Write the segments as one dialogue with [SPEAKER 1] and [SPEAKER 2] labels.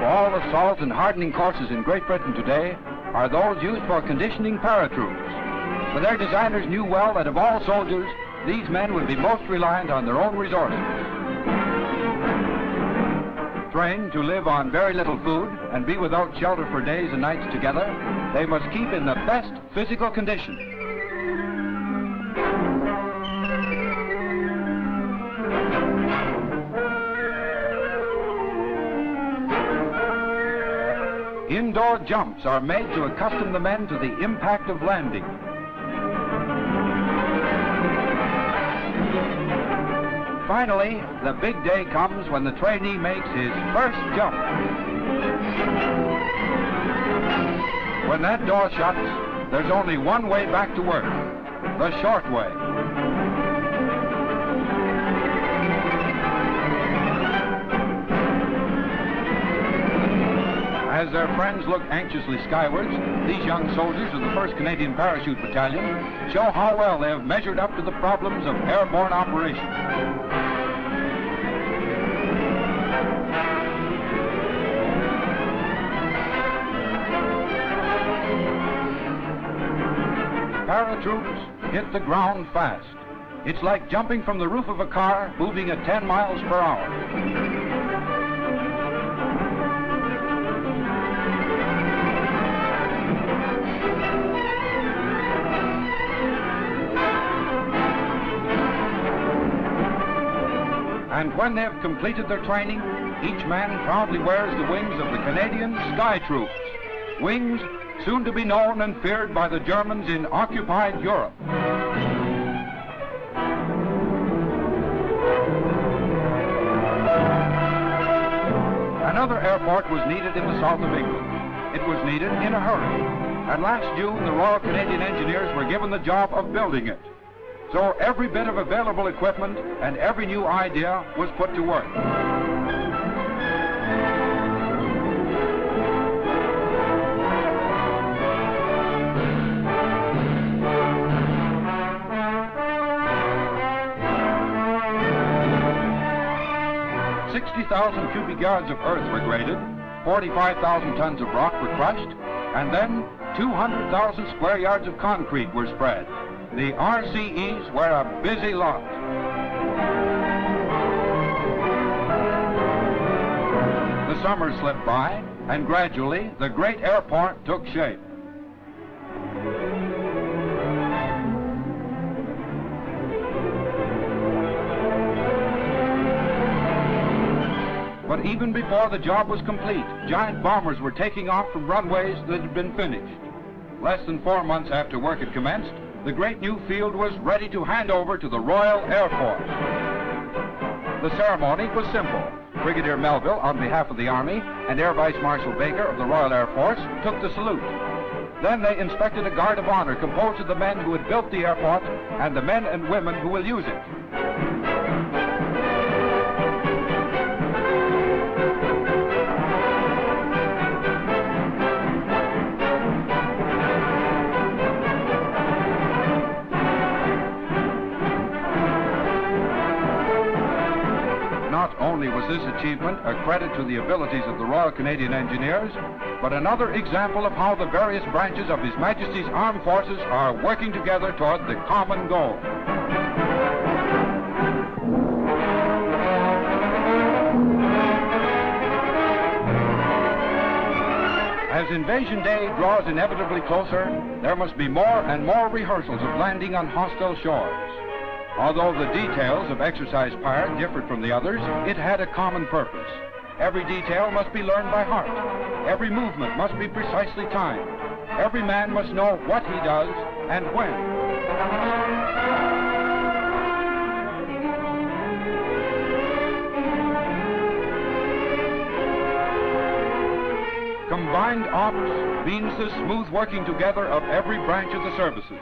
[SPEAKER 1] all assault and hardening courses in Great Britain today are those used for conditioning paratroops. But their designers knew well that of all soldiers, these men would be most reliant on their own resources. Trained to live on very little food and be without shelter for days and nights together, they must keep in the best physical condition. Indoor jumps are made to accustom the men to the impact of landing. Finally, the big day comes when the trainee makes his first jump. When that door shuts, there's only one way back to work, the short way. As their friends look anxiously skywards, these young soldiers of the 1st Canadian Parachute Battalion show how well they have measured up to the problems of airborne operations. Paratroops hit the ground fast. It's like jumping from the roof of a car moving at 10 miles per hour. And when they've completed their training, each man proudly wears the wings of the Canadian Sky Troops, wings soon to be known and feared by the Germans in occupied Europe. Another airport was needed in the south of England. It was needed in a hurry, and last June the Royal Canadian Engineers were given the job of building it. So every bit of available equipment and every new idea was put to work. $60,000 cubic yards of earth were graded, 45,000 tons of rock were crushed, and then 200,000 square yards of concrete were spread. The RCEs were a busy lot. The summer slipped by, and gradually the great airport took shape. But even before the job was complete, giant bombers were taking off from runways that had been finished. Less than 4 months after work had commenced, the great new field was ready to hand over to the Royal Air Force. The ceremony was simple. Brigadier Melville, on behalf of the Army, and Air Vice Marshal Baker of the Royal Air Force took the salute. Then they inspected a guard of honor composed of the men who had built the airport and the men and women who will use it. Not only was this achievement a credit to the abilities of the Royal Canadian Engineers, but another example of how the various branches of His Majesty's Armed Forces are working together toward the common goal. As Invasion Day draws inevitably closer, there must be more and more rehearsals of landing on hostile shores. Although the details of Exercise Pirate differed from the others, it had a common purpose. Every detail must be learned by heart. Every movement must be precisely timed. Every man must know what he does and when. Combined ops means the smooth working together of every branch of the services.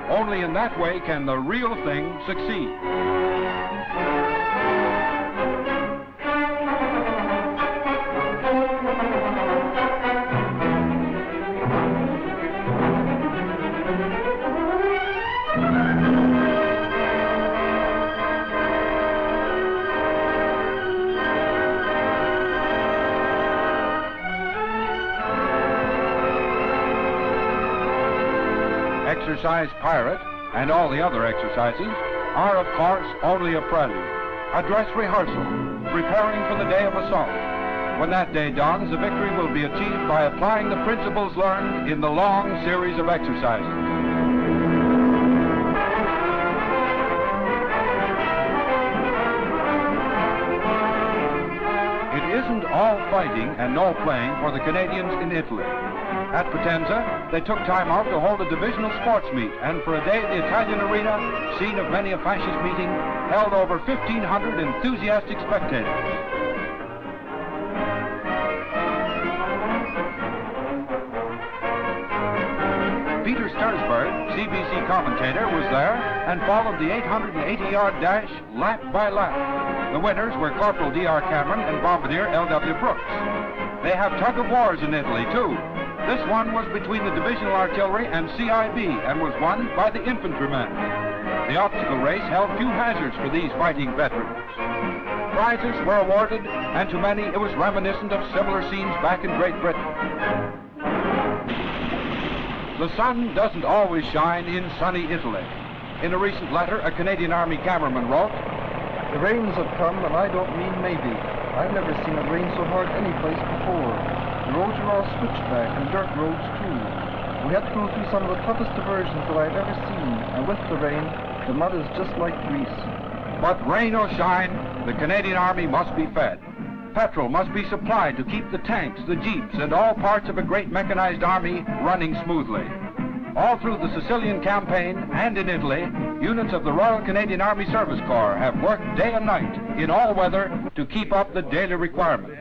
[SPEAKER 1] Only in that way can the real thing succeed. exercise Pirate and all the other exercises are, of course, only a prelude, a dress rehearsal, preparing for the day of assault. When that day dawns, the victory will be achieved by applying the principles learned in the long series of exercises. It isn't all fighting and no playing for the Canadians in Italy. At Potenza, they took time out to hold a divisional sports meet, and for a day the Italian arena, scene of many a fascist meeting, held over 1,500 enthusiastic spectators. Peter Stursberg, CBC commentator, was there and followed the 880-yard dash lap by lap. The winners were Corporal D.R. Cameron and Bombardier L.W. Brooks. They have tug-of-wars in Italy, too. This one was between the Divisional Artillery and CIB and was won by the infantrymen. The obstacle race held few hazards for these fighting veterans. Prizes were awarded, and to many it was reminiscent of similar scenes back in Great Britain. The sun doesn't always shine in sunny Italy. In a recent letter, a Canadian Army cameraman wrote,
[SPEAKER 2] "The rains have come, and I don't mean maybe. I've never seen it rain so hard any place before. The roads are all switchback and dirt roads too. We had to go through some of the toughest diversions that I've ever seen, and with the rain, the mud is just like grease."
[SPEAKER 1] But rain or shine, the Canadian Army must be fed. Petrol must be supplied to keep the tanks, the jeeps, and all parts of a great mechanized army running smoothly. All through the Sicilian campaign and in Italy, units of the Royal Canadian Army Service Corps have worked day and night in all weather to keep up the daily requirements.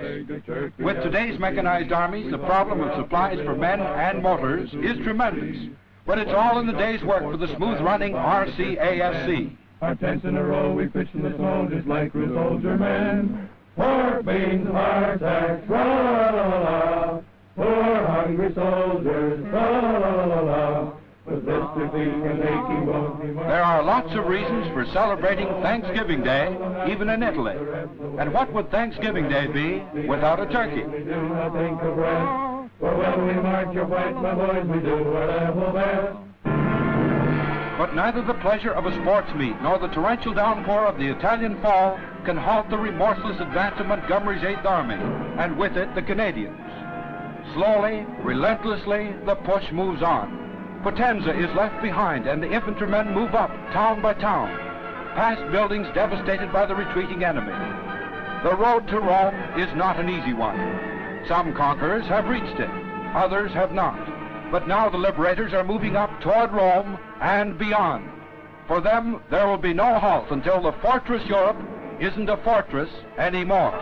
[SPEAKER 1] With today's mechanized armies, the problem of supplies for men and motors is tremendous, but it's all in the day's work for the smooth-running RCASC.
[SPEAKER 3] Our tents in a row, we pitch in the snow just like real soldier men. Pork, beans, hardtacks, la-la-la-la-la. Poor hungry soldiers, la-la-la-la-la. With blister feet and aching bones.
[SPEAKER 1] There are lots of reasons for celebrating Thanksgiving Day, even in Italy. And what would Thanksgiving Day be without a turkey?
[SPEAKER 3] We do not think of rest. For when we march your fight, my boys, we do our level best.
[SPEAKER 1] But neither the pleasure of a sports meet nor the torrential downpour of the Italian fall can halt the remorseless advance of Montgomery's 8th Army, and with it the Canadians. Slowly, relentlessly, the push moves on. Potenza is left behind, and the infantrymen move up, town by town, past buildings devastated by the retreating enemy. The road to Rome is not an easy one. Some conquerors have reached it, others have not. But now the liberators are moving up toward Rome and beyond. For them, there will be no halt until the fortress Europe isn't a fortress anymore.